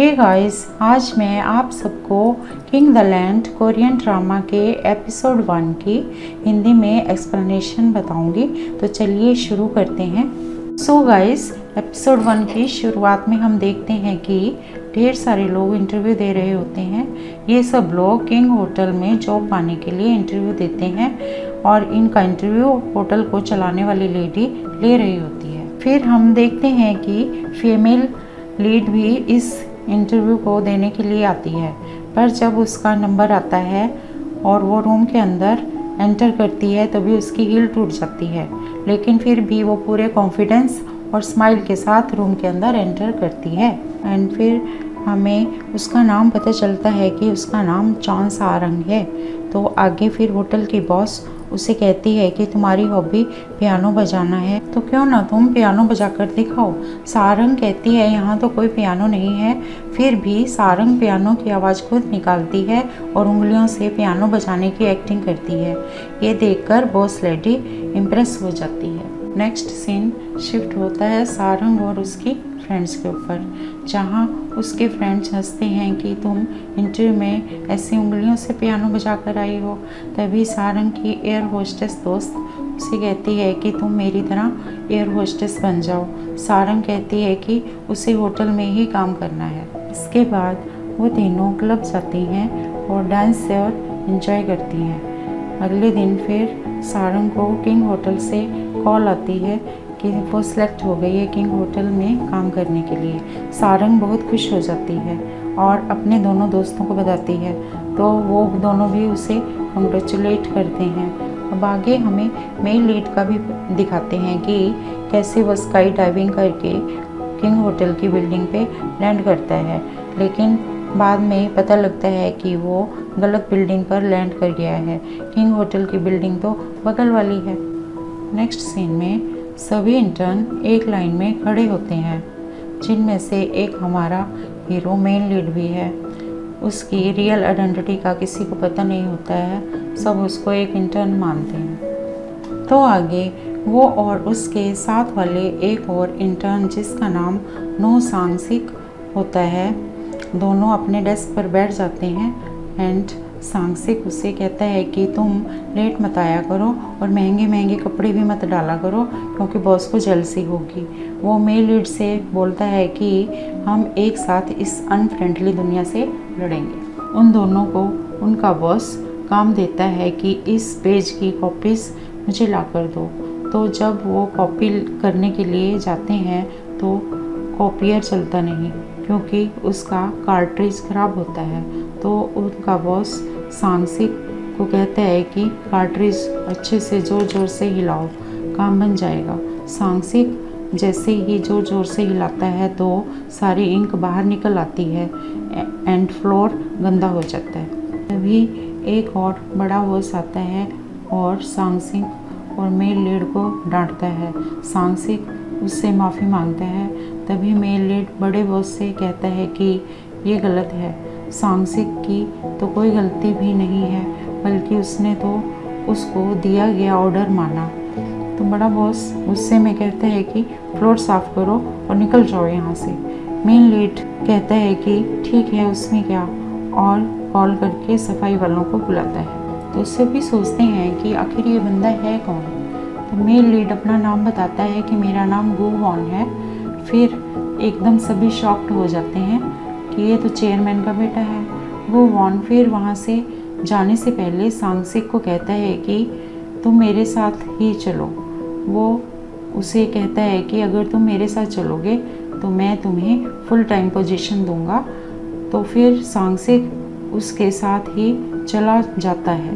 Hey guys, आज मैं आप सबको king the land Korean drama के एपिसोड 1 की हिंदी में एक्सप्लेनेशन बताऊंगी। तो चलिए शुरू करते हैं। सो गाइस, एपिसोड 1 की शुरुआत में हम देखते हैं कि ढेर सारे लोग इंटरव्यू दे रहे होते हैं। ये सब लोग किंग होटल में जॉब पाने के लिए इंटरव्यू देते हैं और इनका इंटरव्यू होटल को चलाने वाली लेडी ले रही होती है। फिर हम देखते हैं कि फीमेल लीड भी इस इंटरव्यू को देने के लिए आती है, पर जब उसका नंबर आता है और वो रूम के अंदर एंटर करती है तभी उसकी हील टूट जाती है, लेकिन फिर भी वो पूरे कॉन्फिडेंस और स्माइल के साथ रूम के अंदर एंटर करती है। एंड फिर हमें उसका नाम पता चलता है कि उसका नाम चॉन सारंग है। तो आगे फिर होटल की बॉस उसे कहती है कि तुम्हारी हॉबी पियानो बजाना है, तो क्यों ना तुम पियानो बजा कर दिखाओ। सारंग कहती है यहाँ तो कोई पियानो नहीं है। फिर भी सारंग पियानो की आवाज़ खुद निकालती है और उंगलियों से पियानो बजाने की एक्टिंग करती है। ये देखकर बॉस लेडी इम्प्रेस हो जाती है। नेक्स्ट सीन शिफ्ट होता है सारंग और उसकी फ्रेंड्स के ऊपर, जहाँ उसके फ्रेंड्स हंसते हैं कि तुम इंटरव्यू में ऐसी उंगलियों से पियानो बजा कर आई हो। तभी सारंग की एयर होस्टेस दोस्त उसे कहती है कि तुम मेरी तरह एयर होस्टेस बन जाओ। सारंग कहती है कि उसे होटल में ही काम करना है। इसके बाद वो तीनों क्लब जाती हैं और डांस और एंजॉय करती हैं। अगले दिन फिर सारंग को किंग होटल से कॉल आती है कि वो सिलेक्ट हो गई है किंग होटल में काम करने के लिए। सारंग बहुत खुश हो जाती है और अपने दोनों दोस्तों को बताती है, तो वो दोनों भी उसे कंग्रेचुलेट करते हैं। अब आगे हमें मेल लीड का भी दिखाते हैं कि कैसे वो स्काई डाइविंग करके किंग होटल की बिल्डिंग पे लैंड करता है, लेकिन बाद में पता लगता है कि वो गलत बिल्डिंग पर लैंड कर गया है। किंग होटल की बिल्डिंग तो बगल वाली है। नेक्स्ट सीन में सभी इंटर्न एक लाइन में खड़े होते हैं, जिनमें से एक हमारा हीरो मेन लीड भी है। उसकी रियल आइडेंटिटी का किसी को पता नहीं होता है, सब उसको एक इंटर्न मानते हैं। तो आगे वो और उसके साथ वाले एक और इंटर्न जिसका नाम नो सांग सिक होता है, दोनों अपने डेस्क पर बैठ जाते हैं। एंड सांगसिक उसे कहता है कि तुम लेट मत आया करो और महंगे महंगे कपड़े भी मत डाला करो, क्योंकि बॉस को जेलसी होगी। वो मेल लीड से बोलता है कि हम एक साथ इस अनफ्रेंडली दुनिया से लड़ेंगे। उन दोनों को उनका बॉस काम देता है कि इस पेज की कॉपीज़ मुझे ला कर दो। तो जब वो कॉपी करने के लिए जाते हैं तो कॉपियर चलता नहीं, क्योंकि उसका कार्ट्रिज ख़राब होता है। तो उनका बॉस सांगसिक को कहता है कि कार्ट्रिज अच्छे से ज़ोर ज़ोर से हिलाओ, काम बन जाएगा। सांगसिक जैसे ही ज़ोर ज़ोर से हिलाता है तो सारी इंक बाहर निकल आती है एंड फ्लोर गंदा हो जाता है। तभी एक और बड़ा बॉस आता है और सांगसिक और मेल लीड को डांटता है। सांगसिक उससे माफ़ी मांगता है। तभी मेल लीड बड़े बॉस से कहता है कि ये गलत है। सांगसिक की तो कोई गलती भी नहीं है, बल्कि उसने तो उसको दिया गया ऑर्डर माना। तो बड़ा बॉस गुस्से में कहता है कि फ्लोर साफ़ करो और निकल जाओ यहाँ से। मेन लीड कहता है कि ठीक है, उसमें क्या, और कॉल करके सफाई वालों को बुलाता है। तो सभी सोचते हैं कि आखिर ये बंदा है कौन। तो मेन लीड अपना नाम बताता है कि मेरा नाम गो वॉन है। फिर एकदम सभी शॉक्ड हो जाते हैं कि ये तो चेयरमैन का बेटा है। वो वॉन फिर वहाँ से जाने से पहले सांगसिक को कहता है कि तुम मेरे साथ ही चलो। वो उसे कहता है कि अगर तुम मेरे साथ चलोगे तो मैं तुम्हें फुल टाइम पोजीशन दूंगा। तो फिर सांगसिक उसके साथ ही चला जाता है।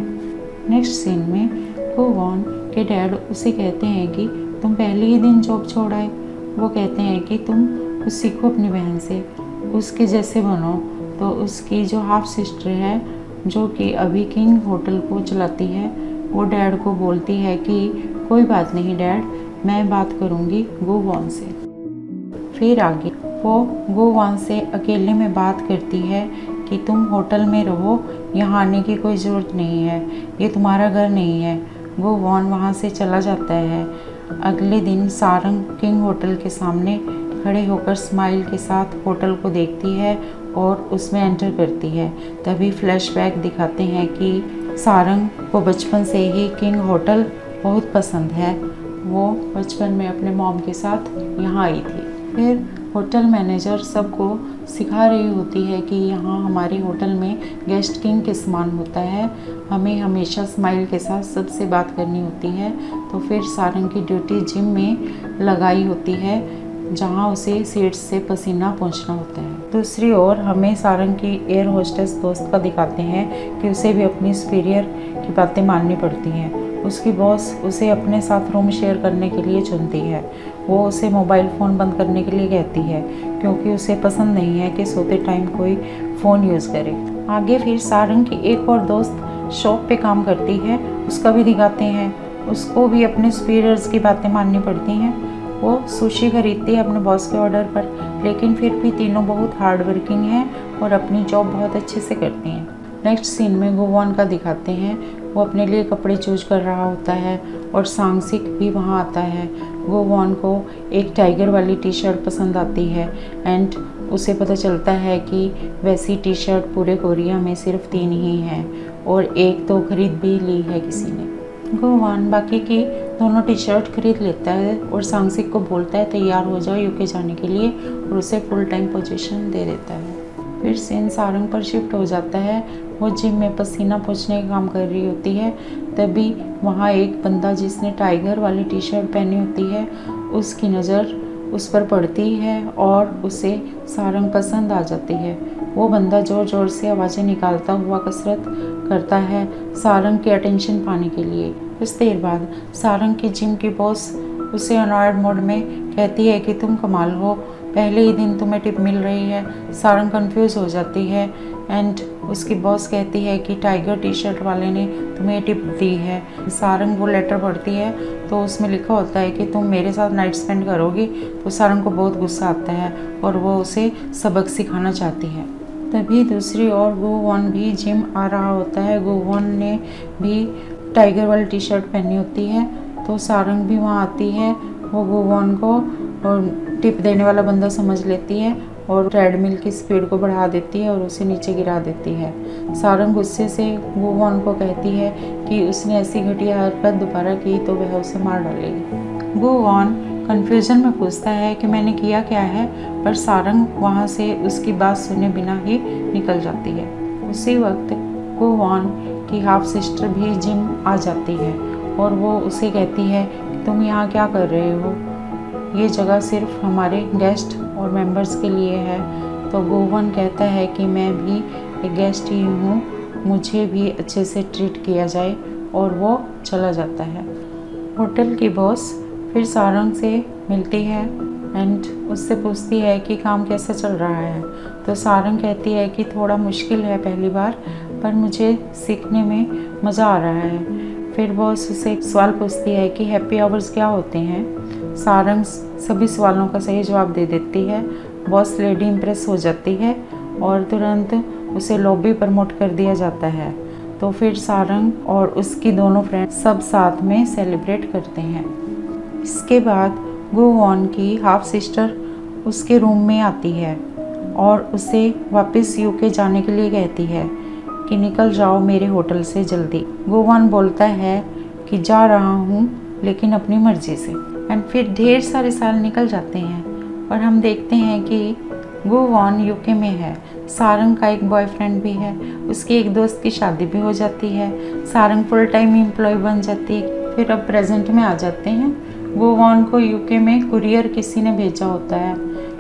नेक्स्ट सीन में वो वॉन के डैड उसे कहते हैं कि तुम पहले ही दिन जॉब छोड़ आए। वो कहते हैं कि तुम कुछ सीखो अपनी बहन से, उसके जैसे बनो। तो उसकी जो हाफ सिस्टर है, जो कि अभी किंग होटल को चलाती है, वो डैड को बोलती है कि कोई बात नहीं डैड, मैं बात करूँगी गो वॉन से। फिर आगे वो गो वॉन से अकेले में बात करती है कि तुम होटल में रहो, यहाँ आने की कोई ज़रूरत नहीं है, ये तुम्हारा घर नहीं है। गो वॉन वहाँ से चला जाता है। अगले दिन सारंग किंग होटल के सामने खड़े होकर स्माइल के साथ होटल को देखती है और उसमें एंटर करती है। तभी फ्लैशबैक दिखाते हैं कि सारंग को बचपन से ही किंग होटल बहुत पसंद है। वो बचपन में अपने मॉम के साथ यहाँ आई थी। फिर होटल मैनेजर सबको सिखा रही होती है कि यहाँ हमारे होटल में गेस्ट किंग के समान होता है, हमें हमेशा स्माइल के साथ सबसे बात करनी होती है। तो फिर सारंग की ड्यूटी जिम में लगाई होती है, जहाँ उसे सीट्स से पसीना पहुँचना होता है। दूसरी ओर हमें सारंग की एयर होस्टेस दोस्त का दिखाते हैं कि उसे भी अपनी सुपीरियर की बातें माननी पड़ती हैं। उसकी बॉस उसे अपने साथ रूम शेयर करने के लिए चुनती है। वो उसे मोबाइल फ़ोन बंद करने के लिए कहती है क्योंकि उसे पसंद नहीं है कि सोते टाइम कोई फ़ोन यूज़ करे। आगे फिर सारंग की एक और दोस्त शॉप पे काम करती है, उसका भी दिखाते हैं। उसको भी अपने सुपीरियर्स की बातें माननी पड़ती हैं। वो सुशी खरीदती है अपने बॉस के ऑर्डर पर, लेकिन फिर भी तीनों बहुत हार्ड वर्किंग हैं और अपनी जॉब बहुत अच्छे से करती हैं। नेक्स्ट सीन में गोवान का दिखाते हैं। वो अपने लिए कपड़े चूज कर रहा होता है और सांगसिक भी वहाँ आता है। गोवान को एक टाइगर वाली टी शर्ट पसंद आती है एंड उसे पता चलता है कि वैसी टी शर्ट पूरे कोरिया में सिर्फ 3 ही हैं और एक तो खरीद भी ली है किसी ने। गोवान बाकी की दोनों टी शर्ट खरीद लेता है और सांगसिक को बोलता है तैयार हो जाओ यूके जाने के लिए और उसे फुल टाइम पोजीशन दे देता है। फिर सीन सारंग पर शिफ्ट हो जाता है। वो जिम में पसीना पोंछने का काम कर रही होती है। तभी वहाँ एक बंदा जिसने टाइगर वाली टी शर्ट पहनी होती है, उसकी नज़र उस पर पड़ती है और उसे सारंग पसंद आ जाती है। वो बंदा ज़ोर ज़ोर से आवाज़ें निकालता हुआ कसरत करता है सारंग के अटेंशन पाने के लिए। कुछ देर बाद सारंग की जिम की बॉस उसे अनॉयड मोड में कहती है कि तुम कमाल हो, पहले ही दिन तुम्हें टिप मिल रही है। सारंग कंफ्यूज हो जाती है एंड उसकी बॉस कहती है कि टाइगर टी शर्ट वाले ने तुम्हें टिप दी है। सारंग वो लेटर पढ़ती है तो उसमें लिखा होता है कि तुम मेरे साथ नाइट स्पेंड करोगी। तो सारंग को बहुत गुस्सा आता है और वो उसे सबक सिखाना चाहती है। तभी दूसरी ओर गोवान भी जिम आ रहा होता है। गोवान ने भी टाइगर वाली टी शर्ट पहनी होती है तो सारंग भी वहाँ आती है। वो गोवान को और टिप देने वाला बंदा समझ लेती है और ट्रेडमिल की स्पीड को बढ़ा देती है और उसे नीचे गिरा देती है। सारंग गुस्से से गोवान को कहती है कि उसने ऐसी घटिया हरकत दोबारा की तो वह उसे मार डालेगी। गोवान कन्फ्यूजन में पूछता है कि मैंने किया क्या है, पर सारंग वहाँ से उसकी बात सुने बिना ही निकल जाती है। उसी वक्त गोवान की हाफ सिस्टर भी जिम आ जाती है और वो उसे कहती है कि तुम यहाँ क्या कर रहे हो, ये जगह सिर्फ हमारे गेस्ट और मेंबर्स के लिए है। तो गोवान कहता है कि मैं भी एक गेस्ट ही हूँ, मुझे भी अच्छे से ट्रीट किया जाए और वो चला जाता है। होटल की बॉस फिर सारंग से मिलती है एंड उससे पूछती है कि काम कैसा चल रहा है। तो सारंग कहती है कि थोड़ा मुश्किल है पहली बार, पर मुझे सीखने में मज़ा आ रहा है। फिर बॉस उसे एक सवाल पूछती है कि हैप्पी आवर्स क्या होते हैं। सारंग सभी सवालों का सही जवाब दे देती है। बॉस लेडी इम्प्रेस हो जाती है और तुरंत उसे लॉबी प्रमोट कर दिया जाता है। तो फिर सारंग और उसकी दोनों फ्रेंड सब साथ में सेलिब्रेट करते हैं। इसके बाद गोवान की हाफ सिस्टर उसके रूम में आती है और उसे वापस यूके जाने के लिए कहती है कि निकल जाओ मेरे होटल से जल्दी। गोवान बोलता है कि जा रहा हूँ लेकिन अपनी मर्जी से। एंड फिर ढेर सारे साल निकल जाते हैं और हम देखते हैं कि गोवान यूके में है। सारंग का एक बॉयफ्रेंड भी है, उसकी एक दोस्त की शादी भी हो जाती है। सारंग फुल टाइम एम्प्लॉय बन जाती है। फिर अब प्रेजेंट में आ जाते हैं। गोवान को यूके में कुरियर किसी ने भेजा होता है।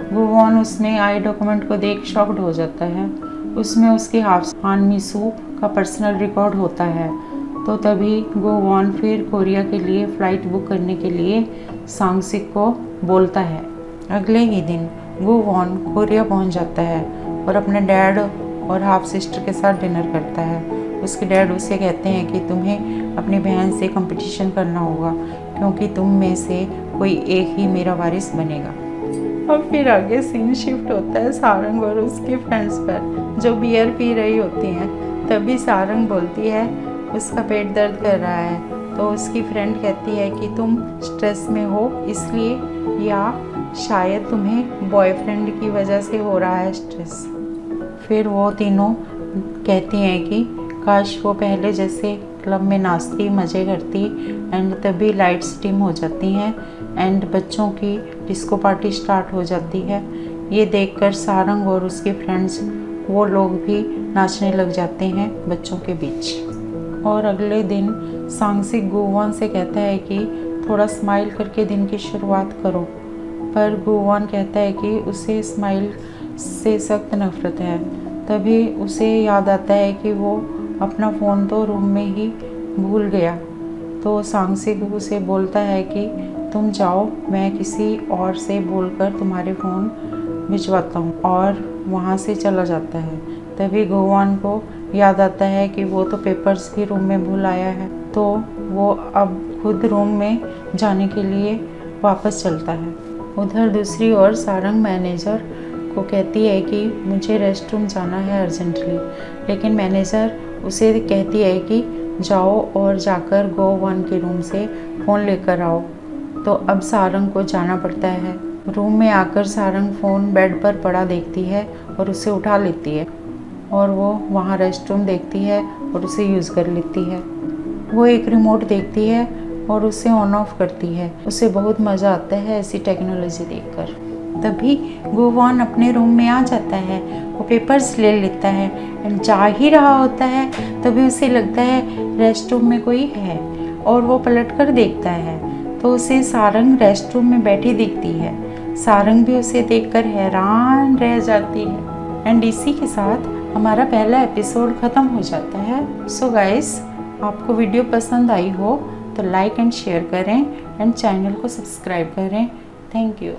गोवान उसमें आए डॉक्यूमेंट को देख शॉक्ड हो जाता है। उसमें उसकी हाफ हान मिसू का पर्सनल रिकॉर्ड होता है। तो तभी गोवान फिर कोरिया के लिए फ़्लाइट बुक करने के लिए सांगसिक को बोलता है। अगले ही दिन गोवान कोरिया पहुंच जाता है और अपने डैड और हाफ सिस्टर के साथ डिनर करता है। उसके डैड उसे कहते हैं कि तुम्हें अपनी बहन से कंपटीशन करना होगा क्योंकि तुम में से कोई एक ही मेरा वारिस बनेगा। और फिर आगे सीन शिफ्ट होता है सारंग और उसकी फ्रेंड्स पर जो बियर पी रही होती हैं। तभी सारंग बोलती है उसका पेट दर्द कर रहा है तो उसकी फ्रेंड कहती है कि तुम स्ट्रेस में हो इसलिए, या शायद तुम्हें बॉयफ्रेंड की वजह से हो रहा है स्ट्रेस। फिर वो तीनों कहती हैं कि काश वो पहले जैसे क्लब में नाचती, मज़े करती, एंड तभी लाइट्स डिम हो जाती हैं एंड बच्चों की डिस्को पार्टी स्टार्ट हो जाती है। ये देखकर सारंग और उसके फ्रेंड्स वो लोग भी नाचने लग जाते हैं बच्चों के बीच। और अगले दिन सांगसिक गुवान से कहता है कि थोड़ा स्माइल करके दिन की शुरुआत करो, पर गुवान कहता है कि उसे स्माइल से सख्त नफरत है। तभी उसे याद आता है कि वो अपना फ़ोन तो रूम में ही भूल गया। तो सांगसिक उसे बोलता है कि तुम जाओ, मैं किसी और से बोलकर तुम्हारे फ़ोन भिजवाता हूँ, और वहाँ से चला जाता है। तभी गुवान को याद आता है कि वो तो पेपर्स भी रूम में भूल आया है, तो वो अब खुद रूम में जाने के लिए वापस चलता है। उधर दूसरी ओर सारंग मैनेजर को कहती है कि मुझे रेस्ट रूम जाना है अर्जेंटली, लेकिन मैनेजर उसे कहती है कि जाओ और जाकर गुवान के रूम से फ़ोन लेकर आओ। तो अब सारंग को जाना पड़ता है। रूम में आकर सारंग फ़ोन बेड पर पड़ा देखती है और उसे उठा लेती है, और वो वहाँ रेस्ट रूम देखती है और उसे यूज़ कर लेती है। वो एक रिमोट देखती है और उसे ऑन ऑफ करती है। उसे बहुत मज़ा आता है ऐसी टेक्नोलॉजी देखकर। तभी गुवान अपने रूम में आ जाता है, वो पेपर्स ले लेता है एंड जा ही रहा होता है, तभी उसे लगता है रेस्ट रूम में कोई है, और वो पलट कर देखता है तो उसे सारंग रेस्ट रूम में बैठी दिखती है। सारंग भी उसे देखकर हैरान रह जाती है। एंड इसी के साथ हमारा पहला एपिसोड ख़त्म हो जाता है। सो गाइस, आपको वीडियो पसंद आई हो तो लाइक एंड शेयर करें एंड चैनल को सब्सक्राइब करें। Thank you.